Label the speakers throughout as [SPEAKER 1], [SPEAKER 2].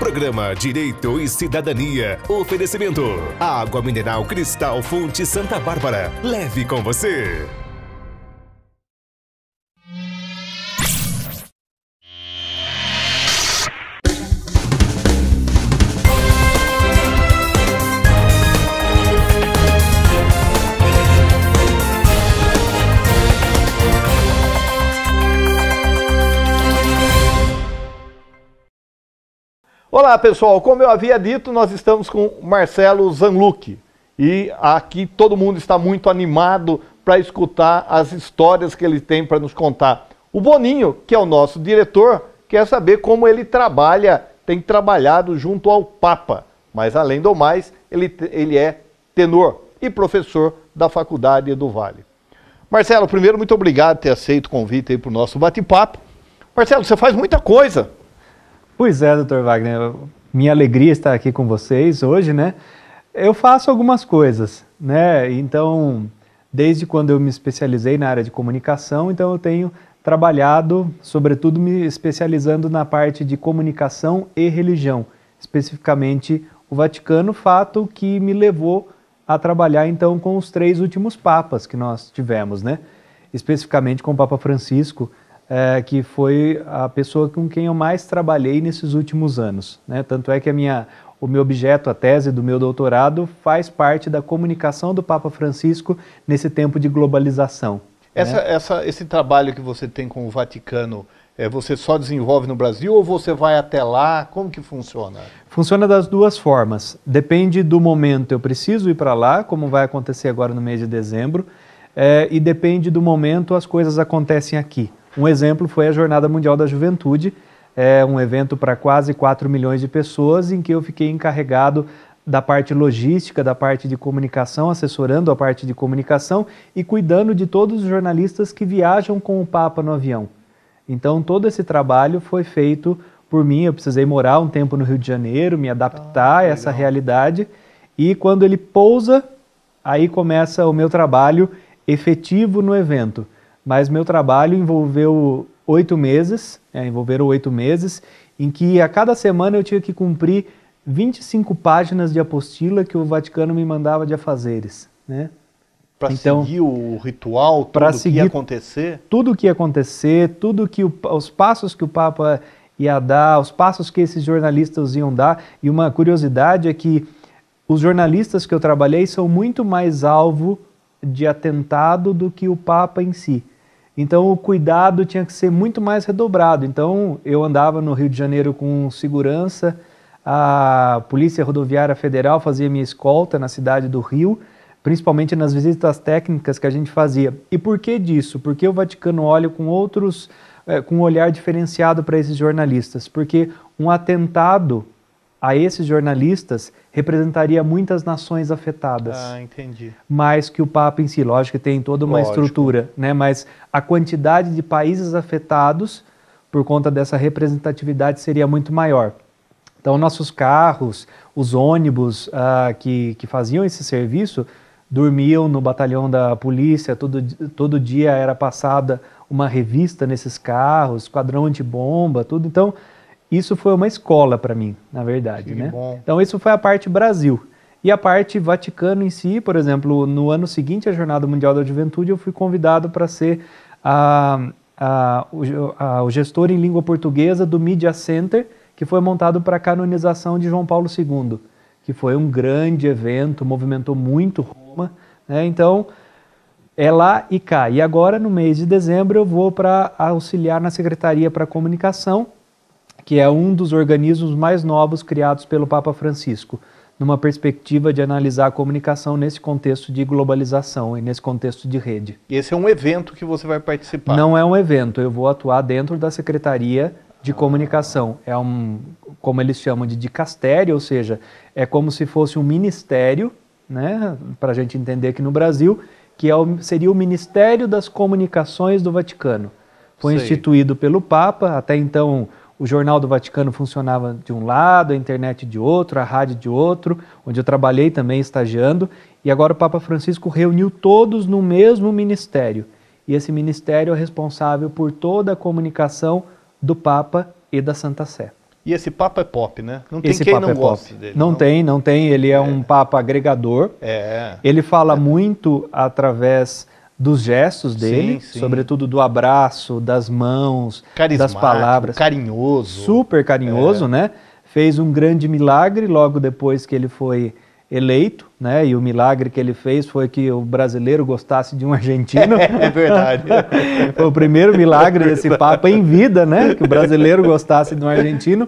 [SPEAKER 1] Programa Direito e Cidadania. Oferecimento. Água mineral Cristal Fonte Santa Bárbara. Leve com você.
[SPEAKER 2] Olá pessoal, como eu havia dito, nós estamos com Marcelo Zanlucchi e aqui todo mundo está muito animado para escutar as histórias que ele tem para nos contar. O Boninho, que é o nosso diretor, quer saber como ele trabalha, tem trabalhado junto ao Papa, mas além do mais, ele é tenor e professor da Faculdade do Vale. Marcelo, primeiro, muito obrigado por ter aceito o convite aí para o nosso bate-papo. Marcelo, você faz muita coisa.
[SPEAKER 3] Pois é, doutor Wagner, minha alegria estar aqui com vocês hoje, né? Eu faço algumas coisas, né? Então, desde quando eu me especializei na área de comunicação, então eu tenho trabalhado, sobretudo me especializando na parte de comunicação e religião, especificamente o Vaticano, fato que me levou a trabalhar então com os 3 últimos papas que nós tivemos, né? Especificamente com o Papa Francisco, que foi a pessoa com quem eu mais trabalhei nesses últimos anos, né? Tanto é que o meu objeto, a tese do meu doutorado, faz parte da comunicação do Papa Francisco nesse tempo de globalização.
[SPEAKER 2] Esse trabalho que você tem com o Vaticano, você só desenvolve no Brasil ou você vai até lá? Como que funciona?
[SPEAKER 3] Funciona das duas formas. Depende do momento, eu preciso ir para lá, como vai acontecer agora no mês de dezembro, e depende do momento, as coisas acontecem aqui. Um exemplo foi a Jornada Mundial da Juventude, um evento para quase 4 milhões de pessoas, em que eu fiquei encarregado da parte logística, da parte de comunicação, assessorando a parte de comunicação e cuidando de todos os jornalistas que viajam com o Papa no avião. Então todo esse trabalho foi feito por mim, eu precisei morar um tempo no Rio de Janeiro, me adaptar a essa realidade, e quando ele pousa, aí começa o meu trabalho efetivo no evento. Mas meu trabalho envolveram 8 meses, em que a cada semana eu tinha que cumprir 25 páginas de apostila que o Vaticano me mandava de afazeres, né?
[SPEAKER 2] Para seguir o ritual, tudo que ia acontecer?
[SPEAKER 3] Tudo o que ia acontecer, os passos que o Papa ia dar, os passos que esses jornalistas iam dar. E uma curiosidade é que os jornalistas que eu trabalhei são muito mais alvo de atentado do que o Papa em si. Então o cuidado tinha que ser muito mais redobrado. Então eu andava no Rio de Janeiro com segurança, a Polícia Rodoviária Federal fazia minha escolta na cidade do Rio, principalmente nas visitas técnicas que a gente fazia. E por que disso? Porque o Vaticano olha com com um olhar diferenciado para esses jornalistas. Porque um atentado a esses jornalistas representaria muitas nações afetadas.
[SPEAKER 2] Ah, entendi.
[SPEAKER 3] Mais que o Papa em si. Lógico que tem toda uma estrutura, né? Mas a quantidade de países afetados por conta dessa representatividade seria muito maior. Então nossos carros, os ônibus que faziam esse serviço, dormiam no batalhão da polícia, todo dia era passada uma revista nesses carros, esquadrão antibomba, tudo. Então isso foi uma escola para mim, na verdade, né?
[SPEAKER 2] Bom.
[SPEAKER 3] Então isso foi a parte Brasil. E a parte Vaticano em si, por exemplo, no ano seguinte à Jornada Mundial da Juventude, eu fui convidado para ser o gestor em língua portuguesa do Media Center, que foi montado para a canonização de João Paulo II, que foi um grande evento, movimentou muito Roma, né? Então, é lá e cá. E agora, no mês de dezembro, eu vou para auxiliar na Secretaria para a Comunicação, que é um dos organismos mais novos criados pelo Papa Francisco, numa perspectiva de analisar a comunicação nesse contexto de globalização e nesse contexto de rede.
[SPEAKER 2] E esse é um evento que você vai participar?
[SPEAKER 3] Não é um evento, eu vou atuar dentro da Secretaria de Comunicação. É como eles chamam de dicastério, ou seja, é como se fosse um ministério, né, para a gente entender aqui no Brasil, que seria o Ministério das Comunicações do Vaticano. Foi instituído pelo Papa, até então o Jornal do Vaticano funcionava de um lado, a internet de outro, a rádio de outro, onde eu trabalhei também estagiando, e agora o Papa Francisco reuniu todos no mesmo ministério. E esse ministério é responsável por toda a comunicação do Papa e da Santa Sé.
[SPEAKER 2] E esse Papa é pop, né? Não tem
[SPEAKER 3] Esse
[SPEAKER 2] quem
[SPEAKER 3] Papa
[SPEAKER 2] não
[SPEAKER 3] é
[SPEAKER 2] goste
[SPEAKER 3] pop.
[SPEAKER 2] dele.
[SPEAKER 3] Não tem. Ele é um Papa agregador. Ele fala muito através dos gestos dele,
[SPEAKER 2] Sim.
[SPEAKER 3] sobretudo do abraço, das mãos, das palavras.
[SPEAKER 2] Carinhoso.
[SPEAKER 3] Super carinhoso, né? Fez um grande milagre logo depois que ele foi eleito, né? E o milagre que ele fez foi que o brasileiro gostasse de um argentino.
[SPEAKER 2] É verdade.
[SPEAKER 3] Foi o primeiro milagre desse Papa em vida, né? Que o brasileiro gostasse de um argentino.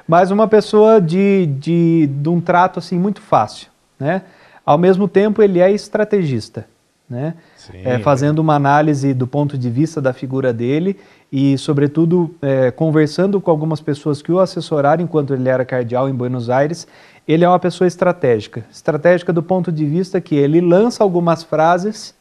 [SPEAKER 3] Mas uma pessoa de um trato assim muito fácil, né? Ao mesmo tempo ele é estrategista, né?
[SPEAKER 2] Sim,
[SPEAKER 3] fazendo uma análise do ponto de vista da figura dele e, sobretudo, conversando com algumas pessoas que o assessoraram enquanto ele era cardeal em Buenos Aires. Ele é uma pessoa estratégica. Estratégica do ponto de vista que ele lança algumas frases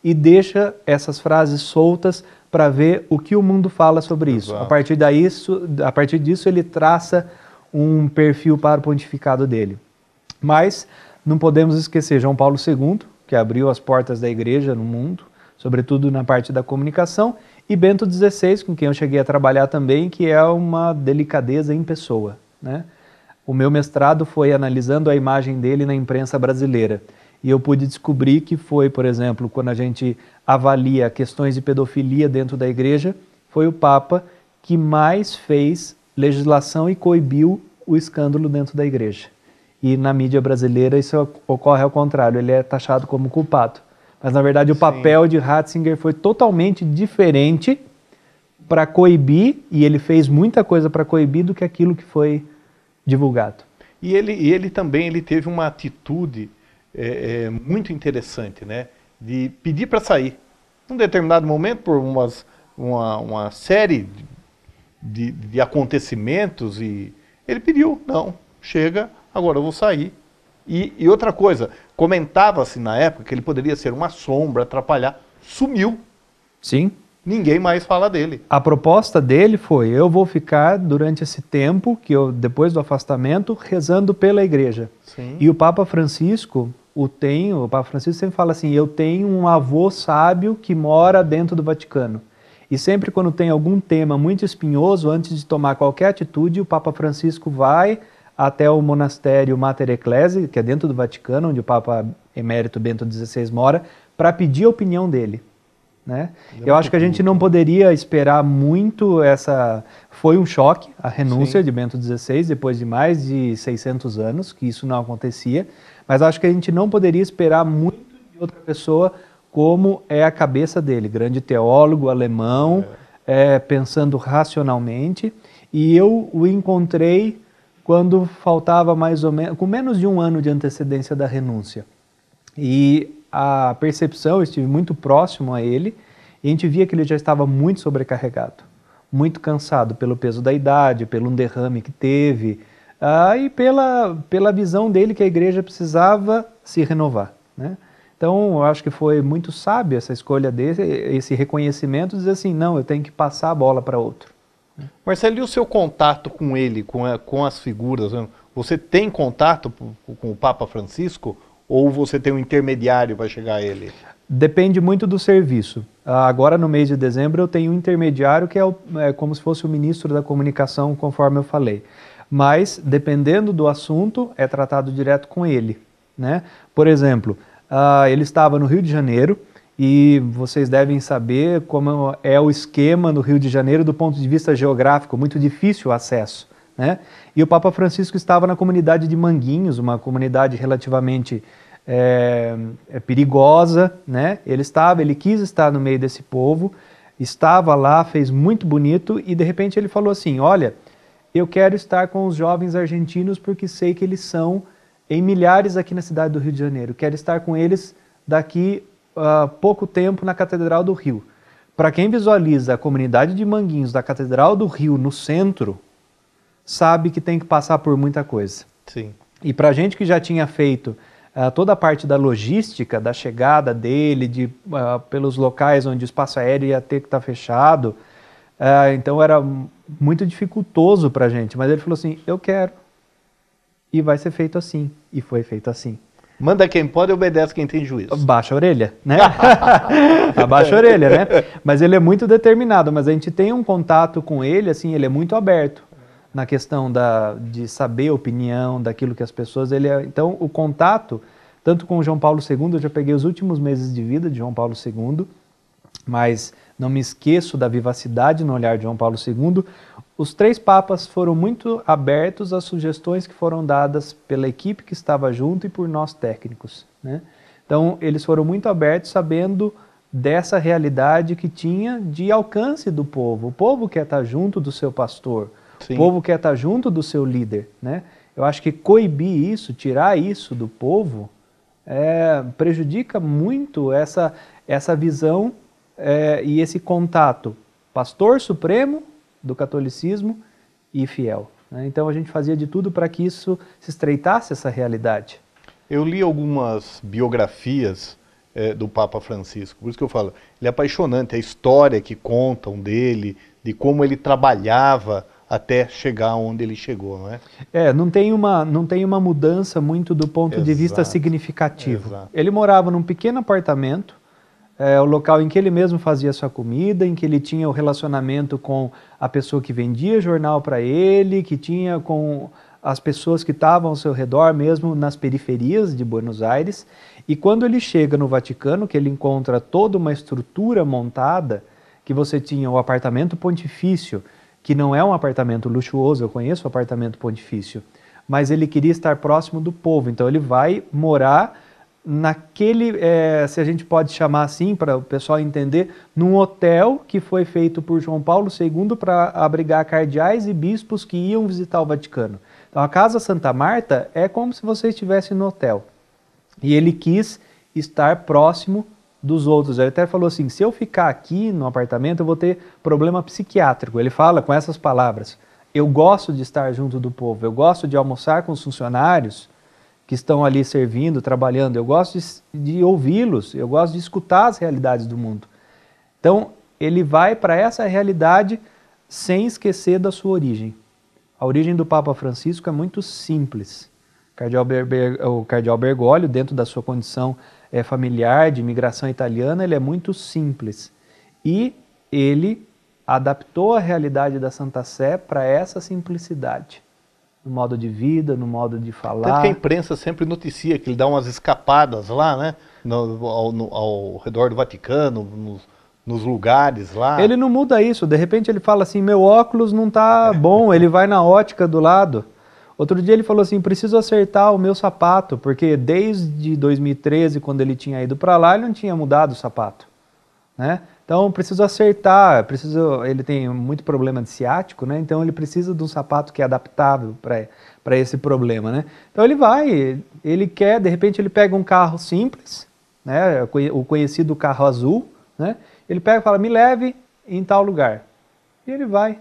[SPEAKER 3] e deixa essas frases soltas para ver o que o mundo fala sobre isso. A partir disso, ele traça um perfil para o pontificado dele. Mas não podemos esquecer João Paulo II, que abriu as portas da igreja no mundo, sobretudo na parte da comunicação, e Bento XVI, com quem eu cheguei a trabalhar também, que é uma delicadeza em pessoa, né? O meu mestrado foi analisando a imagem dele na imprensa brasileira. E eu pude descobrir que foi, por exemplo, quando a gente avalia questões de pedofilia dentro da igreja, foi o Papa que mais fez legislação e coibiu o escândalo dentro da igreja. E na mídia brasileira isso ocorre ao contrário, ele é taxado como culpado. Mas na verdade o papel de Ratzinger foi totalmente diferente para coibir, e ele fez muita coisa para coibir do que aquilo que foi divulgado.
[SPEAKER 2] E ele também teve uma atitude muito interessante, né? De pedir para sair. Num determinado momento, por uma série de acontecimentos, e ele pediu, não, chega, agora eu vou sair. E outra coisa, comentava-se na época que ele poderia ser uma sombra, atrapalhar, sumiu.
[SPEAKER 3] Sim.
[SPEAKER 2] Ninguém mais fala dele.
[SPEAKER 3] A proposta dele foi, eu vou ficar durante esse tempo, depois do afastamento, rezando pela igreja.
[SPEAKER 2] Sim.
[SPEAKER 3] E o Papa Francisco sempre fala assim, eu tenho um avô sábio que mora dentro do Vaticano. E sempre quando tem algum tema muito espinhoso, antes de tomar qualquer atitude, o Papa Francisco vai até o monastério Mater Ecclesiae, que é dentro do Vaticano, onde o Papa Emérito Bento XVI mora, para pedir a opinião dele. Né? Eu acho que a gente não poderia esperar muito Foi um choque a renúncia de Bento XVI, depois de mais de 600 anos, que isso não acontecia, mas acho que a gente não poderia esperar muito de outra pessoa como é a cabeça dele, grande teólogo alemão, pensando racionalmente, e eu o encontrei quando faltava mais ou menos, com menos de um ano de antecedência da renúncia. E a percepção, eu estive muito próximo a ele, e a gente via que ele já estava muito sobrecarregado, muito cansado pelo peso da idade, pelo derrame que teve, e pela visão dele que a igreja precisava se renovar, né? Então, eu acho que foi muito sábio essa escolha dele, esse reconhecimento, dizer assim, não, eu tenho que passar a bola para outro.
[SPEAKER 2] Marcelo, e o seu contato com ele, com as figuras? Você tem contato com o Papa Francisco ou você tem um intermediário para chegar a ele?
[SPEAKER 3] Depende muito do serviço. Agora, no mês de dezembro, eu tenho um intermediário que é como se fosse o ministro da comunicação, conforme eu falei. Mas, dependendo do assunto, é tratado direto com ele, né? Por exemplo, ele estava no Rio de Janeiro, e vocês devem saber como é o esquema no Rio de Janeiro do ponto de vista geográfico, muito difícil o acesso, né? E o Papa Francisco estava na comunidade de Manguinhos, uma comunidade relativamente perigosa, né? Ele quis estar no meio desse povo, estava lá, fez muito bonito, e de repente ele falou assim, olha, eu quero estar com os jovens argentinos porque sei que eles são em milhares aqui na cidade do Rio de Janeiro, quero estar com eles daqui pouco tempo na Catedral do Rio. Para quem visualiza a comunidade de Manguinhos da Catedral do Rio no centro, sabe que tem que passar por muita coisa.
[SPEAKER 2] Sim.
[SPEAKER 3] E para a gente que já tinha feito toda a parte da logística, da chegada dele, pelos locais onde o espaço aéreo ia ter que estar fechado, então era muito dificultoso para a gente. Mas ele falou assim, eu quero. E vai ser feito assim. E foi feito assim.
[SPEAKER 2] Manda quem pode e obedece quem tem juízo.
[SPEAKER 3] Baixa a orelha, né? Abaixa a orelha, né? Mas ele é muito determinado, mas a gente tem um contato com ele, assim, ele é muito aberto. na questão de saber a opinião daquilo que as pessoas... Então, o contato, tanto com o João Paulo II, eu já peguei os últimos meses de vida de João Paulo II, mas não me esqueço da vivacidade no olhar de João Paulo II. Os 3 papas foram muito abertos às sugestões que foram dadas pela equipe que estava junto e por nós técnicos, né? Então, eles foram muito abertos sabendo dessa realidade que tinha de alcance do povo. O povo quer estar junto do seu pastor, sim, o povo quer estar junto do seu líder, né? Eu acho que coibir isso, tirar isso do povo, prejudica muito essa visão e esse contato pastor supremo do catolicismo e fiel, né? Então a gente fazia de tudo para que isso se estreitasse, essa realidade.
[SPEAKER 2] Eu li algumas biografias do Papa Francisco, por isso que eu falo, ele é apaixonante, a história que contam dele, de como ele trabalhava até chegar onde ele chegou, não é?
[SPEAKER 3] Não tem uma mudança muito do ponto de vista significativo.
[SPEAKER 2] Exato.
[SPEAKER 3] Ele morava num pequeno apartamento, o local em que ele mesmo fazia sua comida, em que ele tinha o relacionamento com a pessoa que vendia jornal para ele, que tinha com as pessoas que estavam ao seu redor, mesmo nas periferias de Buenos Aires. E quando ele chega no Vaticano, que ele encontra toda uma estrutura montada, que você tinha o apartamento pontifício, que não é um apartamento luxuoso, eu conheço o apartamento pontifício, mas ele queria estar próximo do povo, então ele vai morar naquele, se a gente pode chamar assim, para o pessoal entender, num hotel que foi feito por João Paulo II para abrigar cardeais e bispos que iam visitar o Vaticano. Então a Casa Santa Marta é como se você estivesse no hotel. E ele quis estar próximo dos outros. Ele até falou assim, se eu ficar aqui no apartamento eu vou ter problema psiquiátrico. Ele fala com essas palavras, eu gosto de estar junto do povo, eu gosto de almoçar com os funcionários que estão ali servindo, trabalhando, eu gosto de ouvi-los, eu gosto de escutar as realidades do mundo. Então, ele vai para essa realidade sem esquecer da sua origem. A origem do Papa Francisco é muito simples. O cardeal Bergoglio, dentro da sua condição familiar, de imigração italiana, ele é muito simples. E ele adaptou a realidade da Santa Sé para essa simplicidade. No modo de vida, no modo de falar.
[SPEAKER 2] Tanto que a imprensa sempre noticia que ele dá umas escapadas lá, né? Ao redor do Vaticano, nos lugares lá.
[SPEAKER 3] Ele não muda isso. De repente ele fala assim, meu óculos não tá bom, ele vai na ótica do lado. Outro dia ele falou assim, preciso acertar o meu sapato, porque desde 2013, quando ele tinha ido para lá, ele não tinha mudado o sapato, né? Então, preciso acertar, ele tem muito problema de ciático, né? Então ele precisa de um sapato que é adaptável para esse problema, né? Então ele quer, de repente ele pega um carro simples, né? O conhecido carro azul, né? Ele pega e fala, me leve em tal lugar. E ele vai.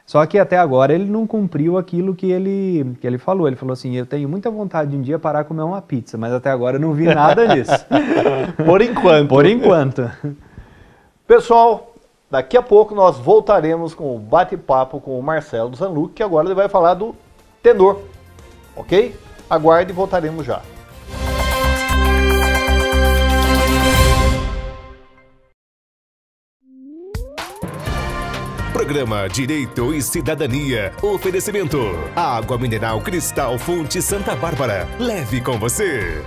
[SPEAKER 3] Só que até agora ele não cumpriu aquilo que ele falou. Ele falou assim, eu tenho muita vontade de um dia parar a comer uma pizza, mas até agora eu não vi nada disso.
[SPEAKER 2] Por enquanto.
[SPEAKER 3] Por enquanto.
[SPEAKER 2] Pessoal, daqui a pouco nós voltaremos com o bate-papo com o Marcelo Zanluc, que agora ele vai falar do tenor, ok? Aguarde e voltaremos já.
[SPEAKER 1] Programa Direito e Cidadania. Oferecimento. Água mineral Cristal Fonte Santa Bárbara. Leve com você.